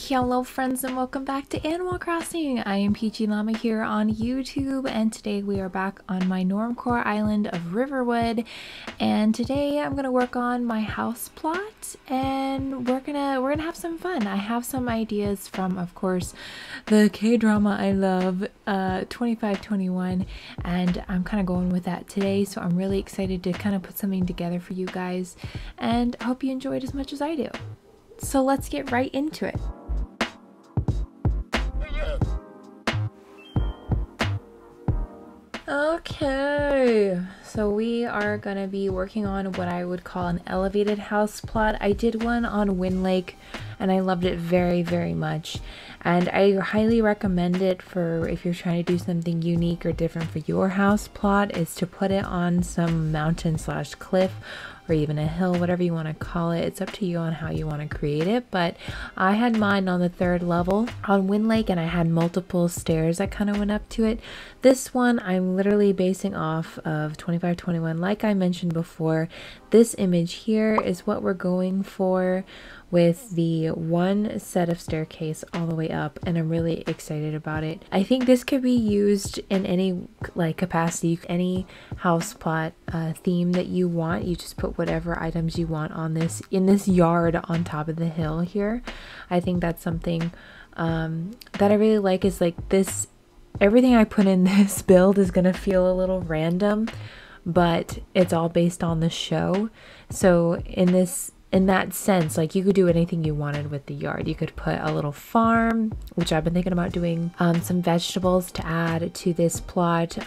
Hello friends and welcome back to Animal Crossing. I am Peachie Llama here on YouTube, and today we are back on my NORMCORE island of Riverwood, and today I'm gonna work on my house plot and we're gonna have some fun. I have some ideas from, of course, the K-drama I love, 2521, and I'm kind of going with that today, so I'm really excited to kind of put something together for you guys, and I hope you enjoy it as much as I do. So let's get right into it. Okay, so we are gonna be working on what I would call an elevated house plot. I did one on Wind Lake and I loved it very, very much. And I highly recommend it for if you're trying to do something unique or different for your house plot, is to put it on some mountain slash cliff or even a hill, whatever you want to call it. It's up to you on how you want to create it, but I had mine on the 3rd level on Wind Lake and I had multiple stairs that kind of went up to it. This one I'm literally basing off of 2521. Like I mentioned before, this image here is what we're going for with the one set of staircase all the way up, and I'm really excited about it. I think this could be used in any capacity, any house plot theme that you want. You just put whatever items you want on this, in this yard on top of the hill here. I think that's something that I really like, is like this, everything I put in this build is gonna feel a little random, but it's all based on the show. So in that sense, like, you could do anything you wanted with the yard. You could put a little farm, which I've been thinking about doing, some vegetables to add to this plot.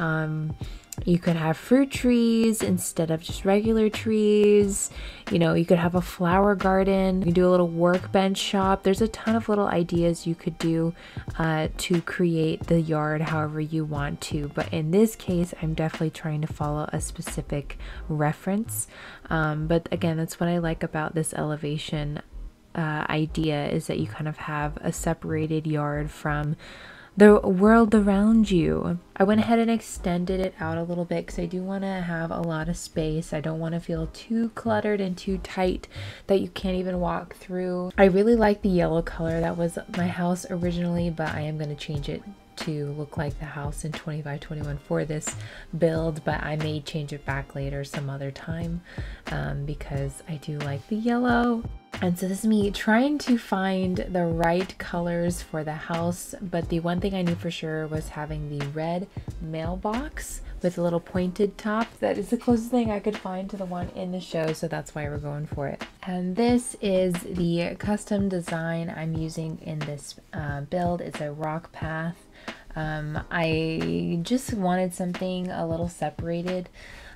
You could have fruit trees instead of just regular trees. You know, you could have a flower garden. You can do a little workbench shop. There's a ton of little ideas you could do to create the yard however you want to. But in this case, I'm definitely trying to follow a specific reference. But again, that's what I like about this elevation idea, is that you kind of have a separated yard from the world around you. I went ahead and extended it out a little bit because I do want to have a lot of space. I don't want to feel too cluttered and too tight that you can't even walk through. I really like the yellow color. That was my house originally, but I am going to change it to look like the house in 2521 for this build, but I may change it back later some other time because I do like the yellow. And so this is me trying to find the right colors for the house, but the one thing I knew for sure was having the red mailbox with a little pointed top. That is the closest thing I could find to the one in the show, so that's why we're going for it. And this is the custom design I'm using in this build. It's a rock path. I just wanted something a little separated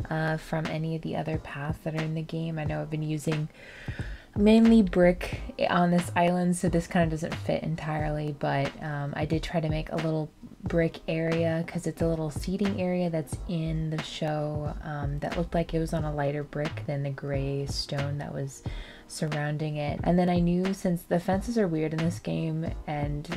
from any of the other paths that are in the game. I know I've been using mainly brick on this island, so this kind of doesn't fit entirely, but I did try to make a little brick area because it's a little seating area that's in the show that looked like it was on a lighter brick than the gray stone that was surrounding it. And then I knew, since the fences are weird in this game and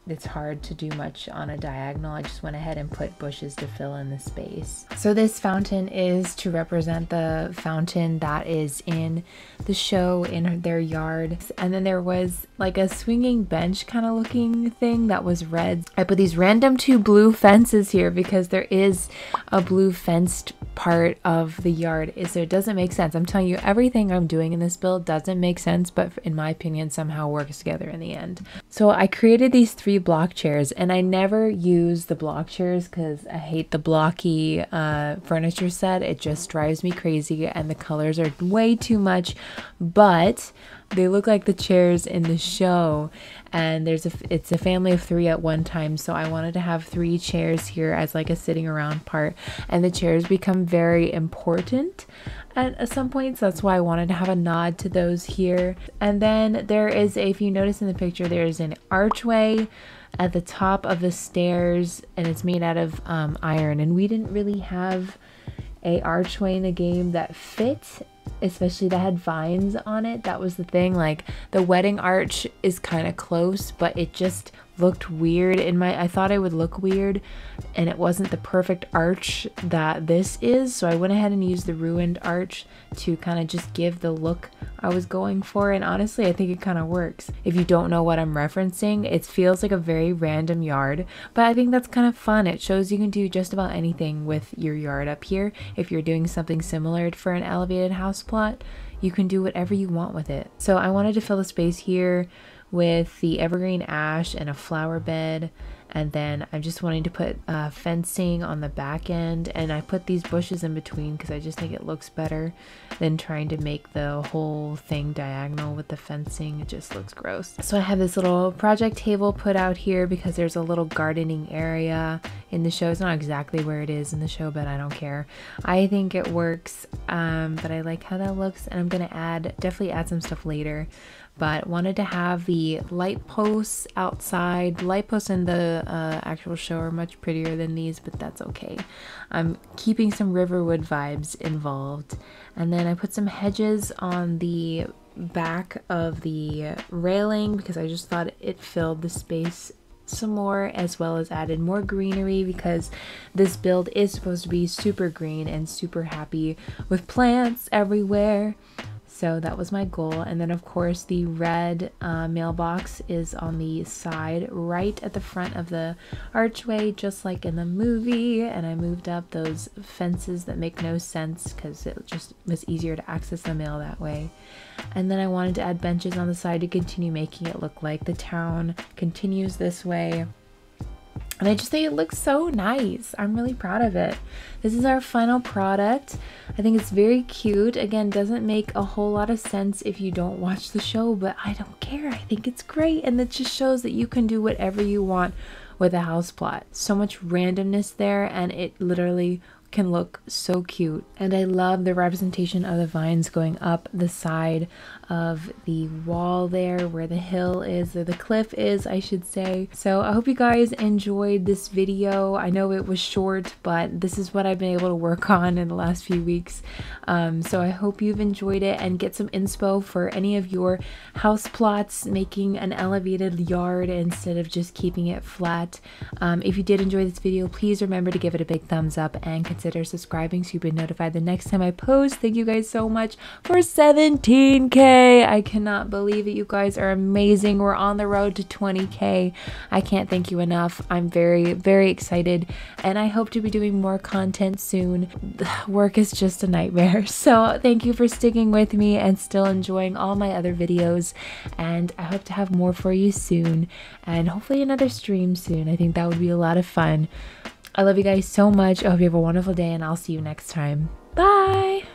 it's hard to do much on a diagonal, I just went ahead and put bushes to fill in the space. So this fountain is to represent the fountain that is in the show in their yard. And then there was like a swinging bench kind of looking thing that was red. I put these random 2 blue fences here because there is a blue fenced part of the yard, so it doesn't make sense. I'm telling you, everything I'm doing in this build doesn't make sense, but in my opinion somehow works together in the end. So I created these 3 block chairs, and I never use the block chairs because I hate the blocky furniture set. It just drives me crazy and the colors are way too much, but they look like the chairs in the show, and it's a family of 3 at one time, so I wanted to have 3 chairs here as like a sitting around part, and the chairs become very important at some points. That's why I wanted to have a nod to those here. And then there is if you notice in the picture, there's an archway at the top of the stairs, and it's made out of iron, and we didn't really have a archway in the game that fit, especially that had vines on it. That was the thing. Like, the wedding arch is kind of close, but it just looked weird in my, I thought it would look weird and it wasn't the perfect arch that this is, so I went ahead and used the ruined arch to kind of just give the look I was going for, and honestly I think it kind of works. If you don't know what I'm referencing, it feels like a very random yard, but I think that's kind of fun. It shows you can do just about anything with your yard up here. If you're doing something similar for an elevated house plot, you can do whatever you want with it. So I wanted to fill the space here with the evergreen ash and a flower bed, and then I'm just wanting to put fencing on the back end, and I put these bushes in between because I just think it looks better than trying to make the whole thing diagonal with the fencing. It just looks gross. So I have this little project table put out here because there's a little gardening area in the show. It's not exactly where it is in the show, but I don't care. I think it works, but I like how that looks, and I'm gonna definitely add some stuff later. But wanted to have the light posts outside. The light posts in the actual show are much prettier than these, but that's okay. I'm keeping some Riverwood vibes involved. And then I put some hedges on the back of the railing because I just thought it filled the space some more, as well as added more greenery because this build is supposed to be super green and super happy with plants everywhere. So that was my goal. And then of course the red mailbox is on the side right at the front of the archway, just like in the movie. And I moved up those fences that make no sense because it just was easier to access the mail that way. And then I wanted to add benches on the side to continue making it look like the town continues this way. And I just think it looks so nice. I'm really proud of it. This is our final product. I think it's very cute. Again, doesn't make a whole lot of sense if you don't watch the show, but I don't care. I think it's great, and it just shows that you can do whatever you want with a house plot. So much randomness there, and it literally can look so cute. And I love the representation of the vines going up the side of the wall there where the hill is, or the cliff is, I should say. So I hope you guys enjoyed this video. I know it was short, but this is what I've been able to work on in the last few weeks. So I hope you've enjoyed it and get some inspo for any of your house plots, making an elevated yard instead of just keeping it flat. If you did enjoy this video, please remember to give it a big thumbs up and consider subscribing so you'll be notified the next time I post. Thank you guys so much for 17K. I cannot believe it. You guys are amazing. We're on the road to 20K. I can't thank you enough. I'm very, very excited, and I hope to be doing more content soon. Work is just a nightmare. So thank you for sticking with me and still enjoying all my other videos, and I hope to have more for you soon, and hopefully another stream soon. I think that would be a lot of fun. I love you guys so much. I hope you have a wonderful day, and I'll see you next time. Bye!